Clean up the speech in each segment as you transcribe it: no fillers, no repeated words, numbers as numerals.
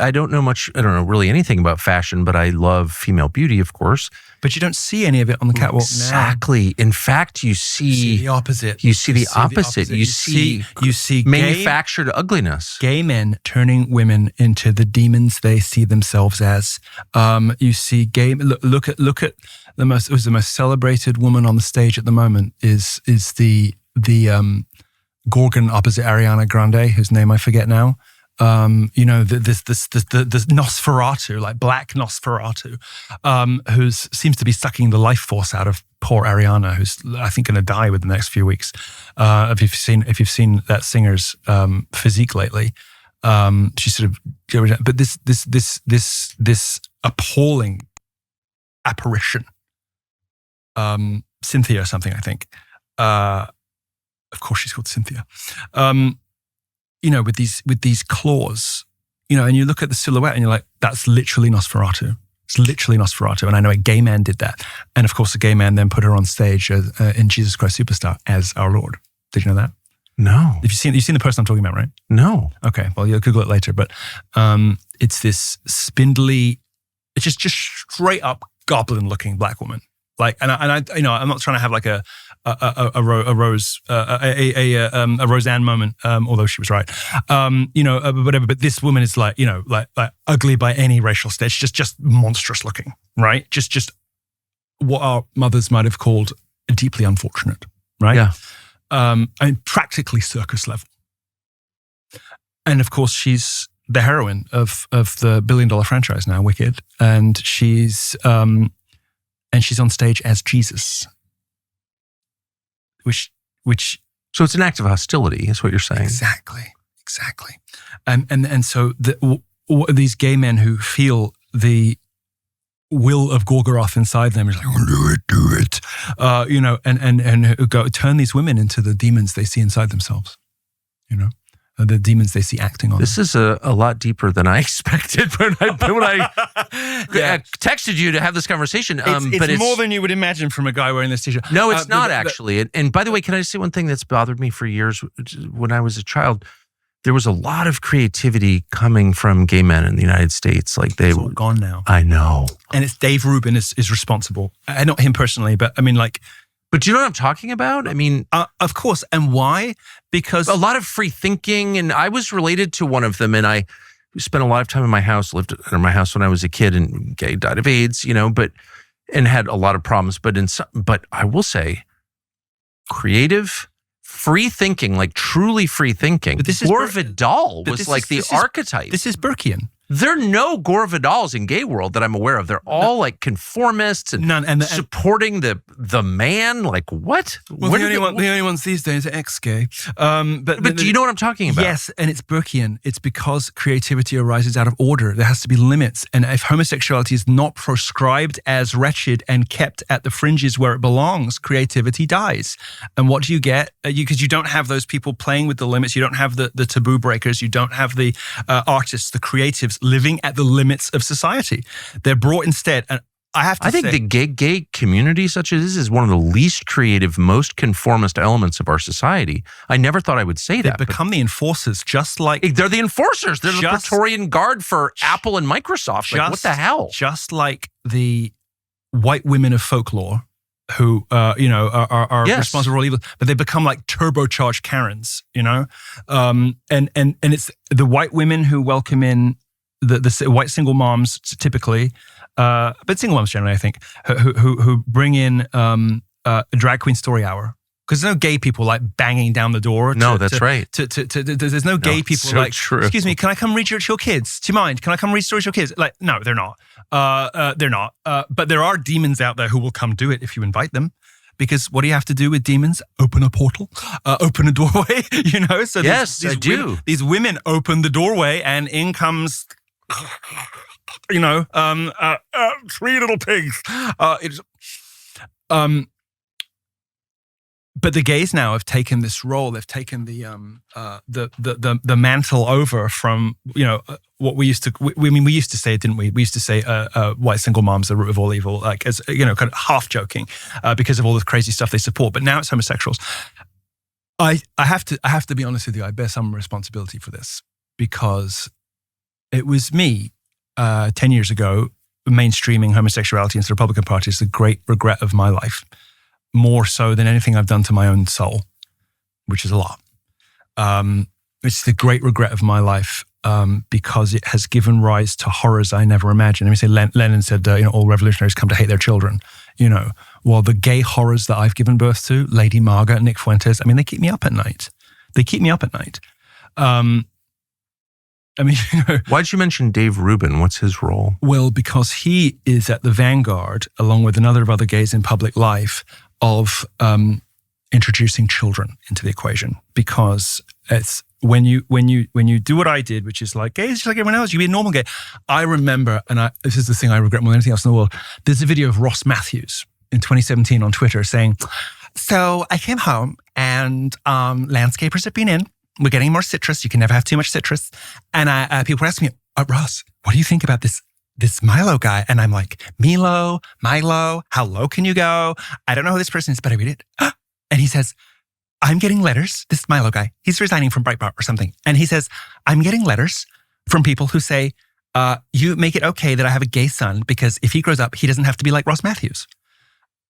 I don't know much. I don't know really anything about fashion, but I love female beauty, of course. But you don't see any of it on the catwalk now. Exactly. In fact, you see the opposite. You see the opposite. You see manufactured ugliness. Gay men turning women into the demons they see themselves as. You see gay. Look at the most celebrated woman on the stage at the moment is the Gorgon opposite Ariana Grande, whose name I forget now. This Nosferatu, like black Nosferatu, who seems to be sucking the life force out of poor Ariana, who's I think going to die within the next few weeks. If you've seen that singer's physique lately, she's sort of. But this appalling apparition, Cynthia or something, I think. Of course, she's called Cynthia. With these claws, and you look at the silhouette and you're like, that's literally Nosferatu. It's literally Nosferatu. And I know a gay man did that. And of course, a gay man then put her on stage in Jesus Christ Superstar as our Lord. Did you know that? No. You've seen the person I'm talking about, right? No. Okay. Well, you'll Google it later. But it's this spindly, it's just straight up goblin looking black woman. Like, and I'm not trying to have like a Roseanne moment, although she was right, whatever. But this woman is like ugly by any racial stage, just monstrous looking, right? Just what our mothers might have called deeply unfortunate, right? Yeah. Practically circus level. And of course, she's the heroine of the $1 billion franchise now, Wicked, and she's on stage as Jesus. Which so it's an act of hostility, is what you're saying. Exactly. And so these gay men who feel the will of Gorgoroth inside them is like, do it, and who go turn these women into the demons they see inside themselves, the demons they see acting on this them. Is a lot deeper than I expected when I texted you to have this conversation. It's more than you would imagine from a guy wearing this t-shirt. No, it's not actually. And by the way, can I say one thing that's bothered me for years? When I was a child, there was a lot of creativity coming from gay men in the United States. Like it's all gone now. I know. And it's Dave Rubin is responsible. Not him personally, but I mean like. But do you know what I'm talking about? I mean, of course. And why? Because a lot of free thinking, and I was related to one of them, and I spent a lot of time in my house, lived in my house when I was a kid, and gay died of AIDS, and had a lot of problems. But I will say, creative, free thinking, like truly free thinking. Gore Vidal was like the archetype. This is Burkean. There are no Gore Vidals in gay world that I'm aware of. They're all like conformists and supporting the man. Like what? Well, the only ones these days are ex-gay. But do you know what I'm talking about? Yes, and it's Burkean. It's because creativity arises out of order. There has to be limits. And if homosexuality is not proscribed as wretched and kept at the fringes where it belongs, creativity dies. And what do you get? Because you don't have those people playing with the limits. You don't have the taboo breakers. You don't have the artists, the creatives living at the limits of society. They're brought instead. And I think the gay community such as this is one of the least creative, most conformist elements of our society. I never thought I would say that. They become the enforcers, just like... They're the enforcers. They're the Praetorian Guard for Apple and Microsoft. Like, what the hell? Just like the white women of folklore who, are responsible for all evil, but they become like turbocharged Karens, and it's the white women who welcome in the white single moms typically, but single moms generally, I think, who bring in a drag queen story hour. Because there's no gay people like banging down the door. That's right. There's no gay people so like, true. Excuse me, can I come read your kids? Do you mind? Can I come read stories to your kids? Like, no, they're not. They're not. But there are demons out there who will come do it if you invite them. Because what do you have to do with demons? Open a portal, open a doorway, So yes, I do. These women open the doorway and in comes... 3 little pigs. But the gays now have taken this role. They've taken the mantle over from what we used to. We used to say, didn't we? We used to say white single moms are the root of all evil, like as kind of half joking because of all the crazy stuff they support. But now it's homosexuals. I have to be honest with you. I bear some responsibility for this because it was me 10 years ago mainstreaming homosexuality into the Republican Party is the great regret of my life, more so than anything I've done to my own soul, which is a lot. It's the great regret of my life because it has given rise to horrors I never imagined. I mean, say Lenin said, all revolutionaries come to hate their children. Well, the gay horrors that I've given birth to, Lady Margaret, Nick Fuentes, I mean, they keep me up at night. Why'd you mention Dave Rubin? What's his role? Well, because he is at the vanguard, along with another of other gays in public life, of introducing children into the equation. Because it's when you do what I did, which is like, gays just like everyone else, you be a normal gay. I remember, and this is the thing I regret more than anything else in the world. There's a video of Ross Matthews in 2017 on Twitter saying, "So I came home and landscapers have been in. We're getting more citrus. You can never have too much citrus." And people were asking me, "Ross, what do you think about this Milo guy?" And I'm like, Milo, how low can you go? I don't know who this person is, but I read it. And he says, "I'm getting letters." This Milo guy, he's resigning from Breitbart or something. And he says, "I'm getting letters from people who say, you make it okay that I have a gay son because if he grows up, he doesn't have to be like Ross Matthews."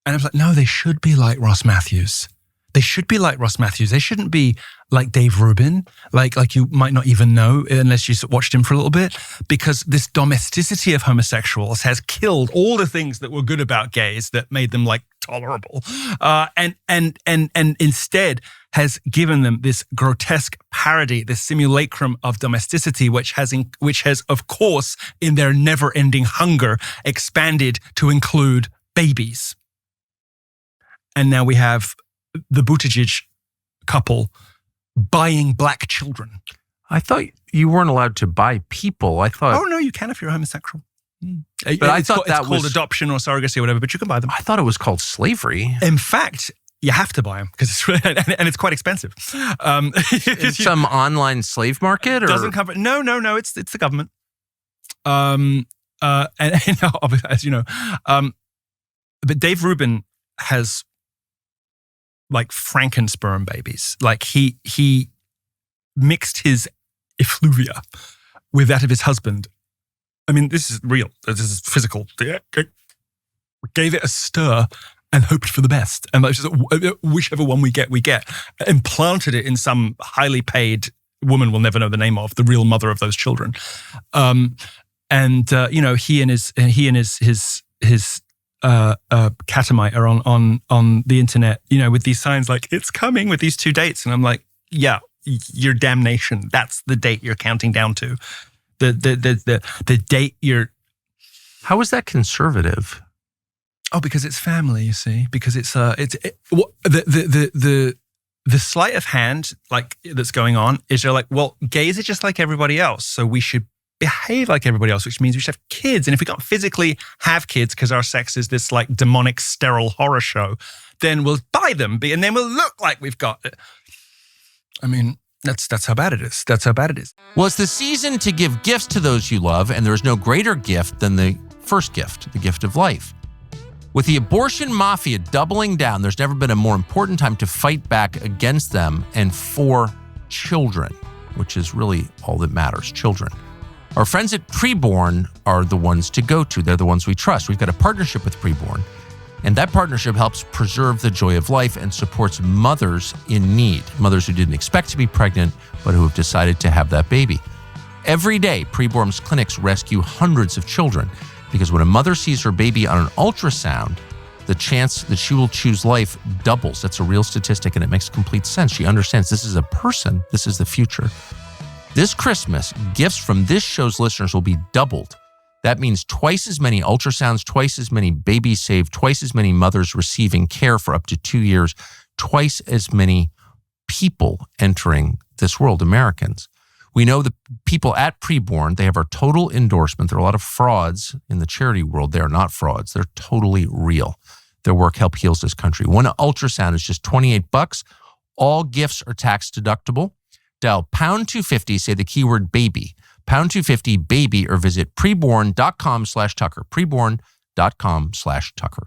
And I was like, no, they should be like Ross Matthews. They should be like Ross Matthews. They shouldn't be like Dave Rubin, like you might not even know unless you watched him for a little bit, because this domesticity of homosexuals has killed all the things that were good about gays that made them like tolerable, and instead has given them this grotesque parody, this simulacrum of domesticity, which has of course in their never-ending hunger expanded to include babies. And now we have the Buttigieg couple buying black children. I thought you weren't allowed to buy people. I thought. Oh no, you can if you're homosexual. But I thought it's called adoption or surrogacy or whatever. But you can buy them. I thought it was called slavery. In fact, you have to buy them because it's quite expensive. Some online slave market, or doesn't cover. No. It's the government. And as you know, but Dave Rubin has like Frankensperm babies. Like he mixed his effluvia with that of his husband. I mean, this is real. This is physical. Gave it a stir and hoped for the best. And like, whichever one we get. Implanted it in some highly paid woman we'll never know the name of, the real mother of those children. He and his catamite are on the internet, with these signs like "it's coming" with these 2 dates, and I'm like, yeah, your damnation. That's the date you're counting down to. The date you're. How is that conservative? Oh, because it's family, you see. Because it's the sleight of hand like that's going on is you're like, well, gays are just like everybody else, so we should behave like everybody else, which means we should have kids. And if we can't physically have kids because our sex is this like demonic, sterile horror show, then we'll buy them and then we'll look like we've got it. I mean, that's how bad it is. That's how bad it is. Well, it's the season to give gifts to those you love, and there's no greater gift than the first gift, the gift of life. With the abortion mafia doubling down, there's never been a more important time to fight back against them and for children, which is really all that matters, children. Our friends at Preborn are the ones to go to. They're the ones we trust. We've got a partnership with Preborn, and that partnership helps preserve the joy of life and supports mothers in need, mothers who didn't expect to be pregnant, but who have decided to have that baby. Every day, Preborn's clinics rescue hundreds of children because when a mother sees her baby on an ultrasound, the chance that she will choose life doubles. That's a real statistic, and it makes complete sense. She understands this is a person, this is the future. This Christmas, gifts from this show's listeners will be doubled. That means twice as many ultrasounds, twice as many babies saved, twice as many mothers receiving care for up to 2 years, twice as many people entering this world, Americans. We know the people at Preborn, they have our total endorsement. There are a lot of frauds in the charity world. They are not frauds. They're totally real. Their work help heals this country. One ultrasound is just $28. All gifts are tax deductible. Dial pound 250, say the keyword baby, pound 250 baby, or visit preborn.com/Tucker, preborn.com/Tucker.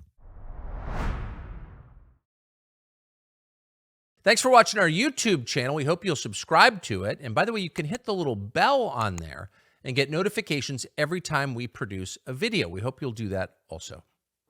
Thanks for watching our YouTube channel. We hope you'll subscribe to it. And by the way, you can hit the little bell on there and get notifications every time we produce a video. We hope you'll do that also.